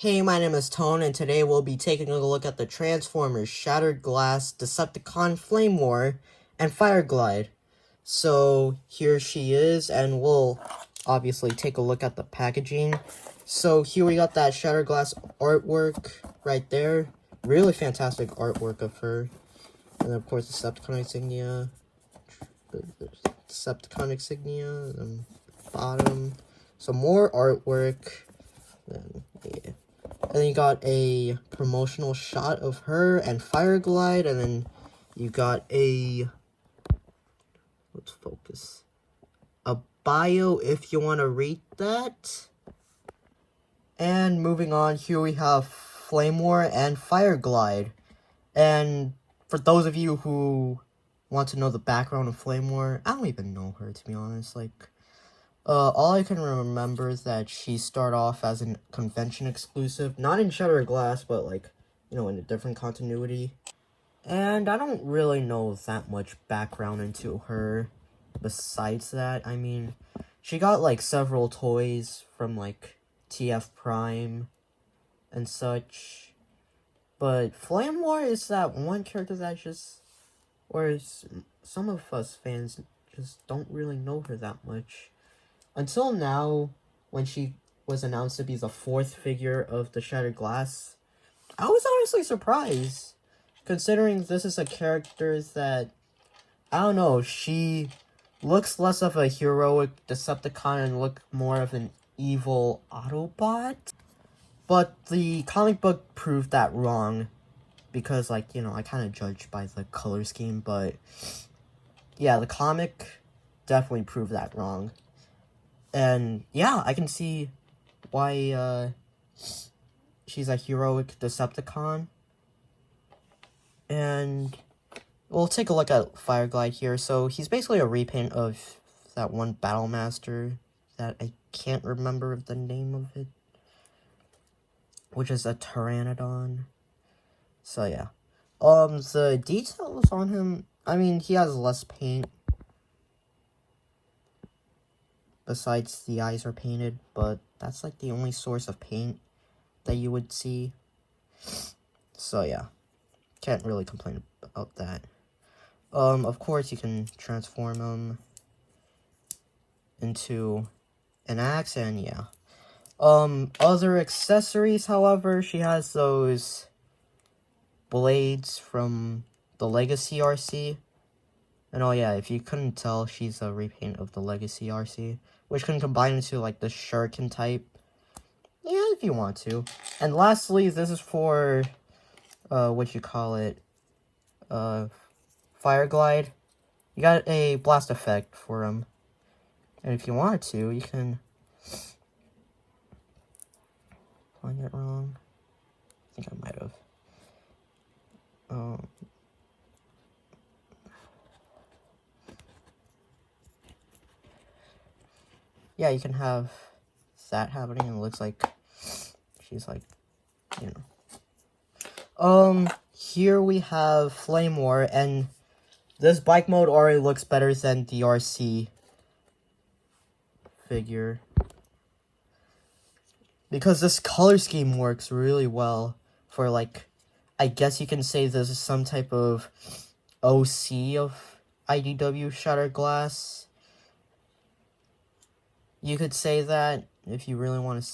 Hey, my name is Tone, and today we'll be taking a look at the Transformers Shattered Glass, Decepticon Flamewar, and Fireglide. So here she is, and we'll obviously take a look at the packaging. So here we got that Shattered Glass artwork right there. Really fantastic artwork of her. And then of course Decepticon insignia. Decepticon insignia, and bottom. Some more artwork. And yeah. And then you got a promotional shot of her and Fireglide, and then you got a, let's focus, a bio if you want to read that. And moving on, here we have Flamewar and Fireglide. And for those of you who want to know the background of Flamewar, I don't even know her, to be honest. All I can remember is that she started off as a convention exclusive, not in Shattered Glass, but in a different continuity. And I don't really know that much background into her besides that. I mean, she got several toys from TF Prime and such. But Flame War is that one character that some of us fans just don't really know her that much. Until now, when she was announced to be the fourth figure of the Shattered Glass, I was honestly surprised, considering this is a character that, I don't know, she looks less of a heroic Decepticon and look more of an evil Autobot. But the comic book proved that wrong, because, I kind of judged by the color scheme, but yeah, the comic definitely proved that wrong. And yeah, I can see why she's a heroic Decepticon. And we'll take a look at Fireglide here. So he's basically a repaint of that one Battlemaster that I can't remember the name of it, which is a Pteranodon. So yeah. The details on him, I mean, he has less paint. Besides, the eyes are painted, but that's the only source of paint that you would see. So yeah, can't really complain about that. Of course, you can transform him into an axe, and yeah. Other accessories, however, she has those blades from the Legacy Arcee. And oh yeah, if you couldn't tell, she's a repaint of the Legacy Arcee, which can combine into the Shuriken type. Yeah, if you want to. And lastly, this is for Fireglide. You got a blast effect for him. And if you wanted to, you can find it wrong. I think I might have. Yeah, you can have that happening, and it looks like she's here we have Flame War, and this bike mode already looks better than the RC figure, because this color scheme works really well for I guess you can say this is some type of OC of IDW Shattered Glass. You could say that if you really want to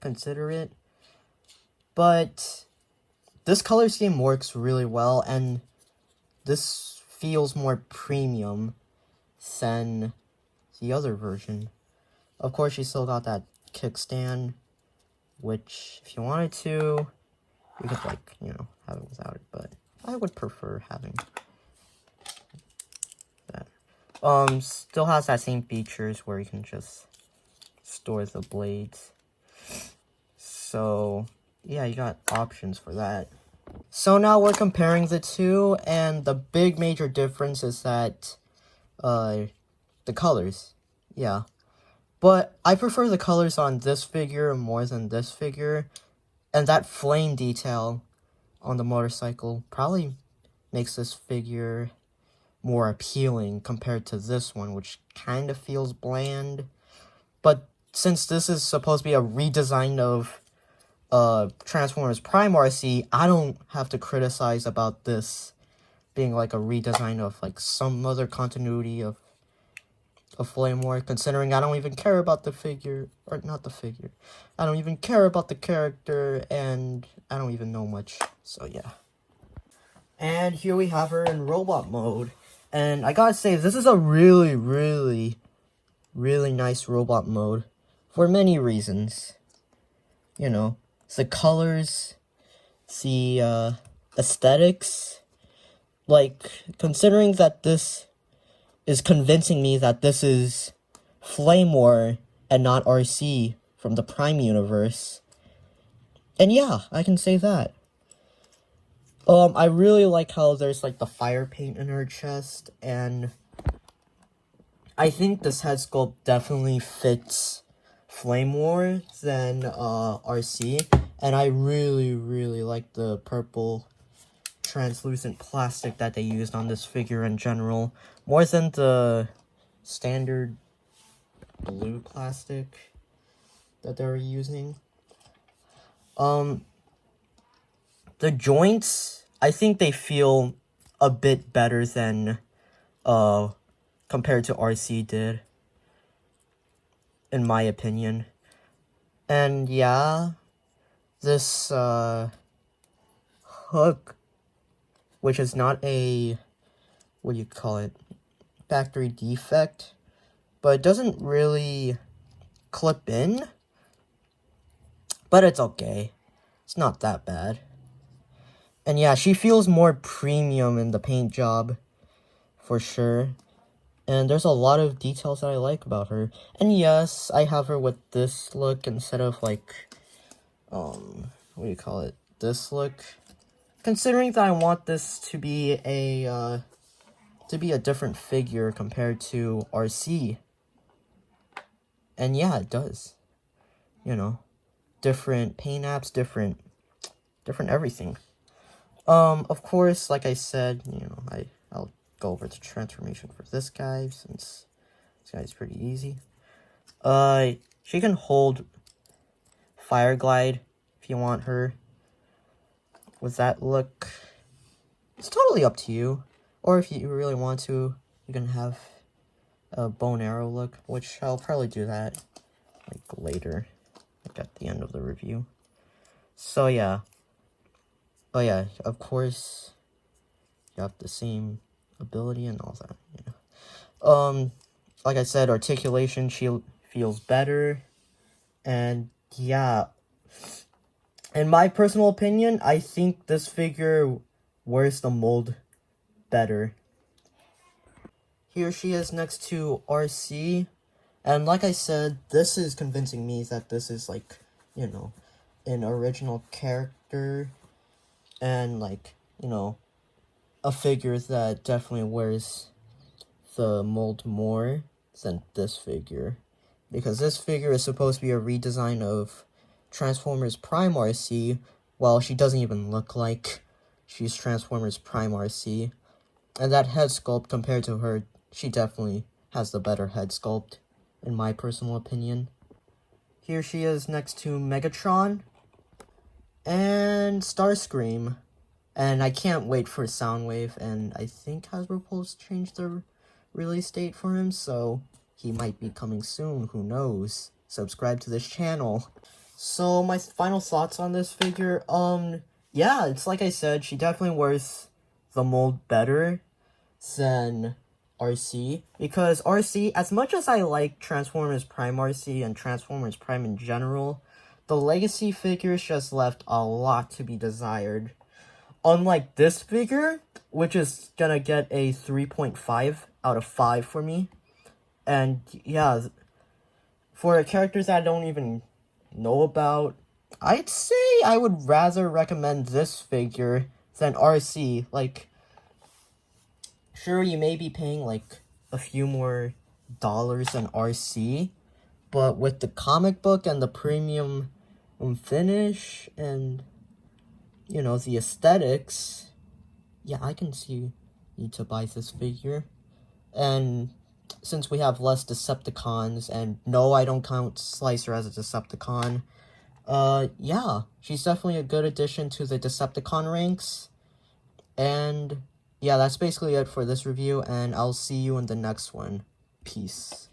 consider it. But this color scheme works really well, and this feels more premium than the other version. Of course, you still got that kickstand, which, if you wanted to, you could, have it without it, but I would prefer having that. Still has that same features where you can just store the blades. So, yeah, you got options for that. So now we're comparing the two, and the big major difference is that, the colors. Yeah. But I prefer the colors on this figure more than this figure, and that flame detail on the motorcycle probably makes this figure more appealing compared to this one, which kind of feels bland. But since this is supposed to be a redesign of Transformers Prime Arcee, I don't have to criticize about this being like a redesign of like some other continuity of Flamewar, considering I don't even care about the figure, or not the figure. I don't even care about the character, and I don't even know much, so yeah. And here we have her in robot mode, and I gotta say, this is a really, really, really nice robot mode, for many reasons. You know, it's the colors, it's the, aesthetics, like, considering that this is convincing me that this is Flamewar and not Arcee from the Prime universe. And yeah, I can say that. I really like how there's like the fire paint in her chest, and I think this head sculpt definitely fits Flamewar than Arcee, and I really, really like the purple translucent plastic that they used on this figure in general, more than the standard blue plastic that they were using. The joints, I think they feel a bit better than compared to Arcee did, in my opinion. And yeah, this hook, which is not a, what do you call it, factory defect, but it doesn't really clip in, but it's okay. It's not that bad. And yeah, she feels more premium in the paint job, for sure. And there's a lot of details that I like about her. And yes, I have her with this look instead of like, what do you call it, this look. Considering that I want this to be a different figure compared to Arcee. And yeah, it does. You know, different paint apps, different everything. Of course, like I said, you know, I'll go over the transformation for this guy, since this guy's pretty easy. She can hold Fireglide if you want her with that look. It's totally up to you. Or if you really want to, you can have a bow and arrow look, which I'll probably do that like later, like at the end of the review. So yeah. Oh yeah, of course, you have the same ability and all that, you know. Like I said, articulation, she feels better. And yeah, in my personal opinion, I think this figure wears the mold better. Here she is next to Arcee. And like I said, this is convincing me that this is like, you know, an original character. And like, you know, a figure that definitely wears the mold more than this figure. Because this figure is supposed to be a redesign of Transformers Prime Arcee, while she doesn't even look like she's Transformers Prime Arcee. And that head sculpt, compared to her, she definitely has the better head sculpt, in my personal opinion. Here she is next to Megatron and Starscream. And I can't wait for Soundwave, and I think Hasbro changed the release date for him, so he might be coming soon, who knows. Subscribe to this channel. So my final thoughts on this figure, yeah, it's like I said, she definitely wears the mold better than Arcee, because Arcee, as much as I like Transformers Prime Arcee and Transformers Prime in general, the Legacy figures just left a lot to be desired. Unlike this figure, which is gonna get a 3.5 out of 5 for me. And yeah, for characters that I don't even know about, I'd say I would rather recommend this figure than Arcee. Like, sure, you may be paying like a few more dollars than Arcee, but with the comic book and the premium finish and, you know, the aesthetics, yeah, I can see you to buy this figure. And since we have less Decepticons, and no, I don't count Slicer as a Decepticon, yeah, she's definitely a good addition to the Decepticon ranks. And yeah, that's basically it for this review, and I'll see you in the next one. Peace.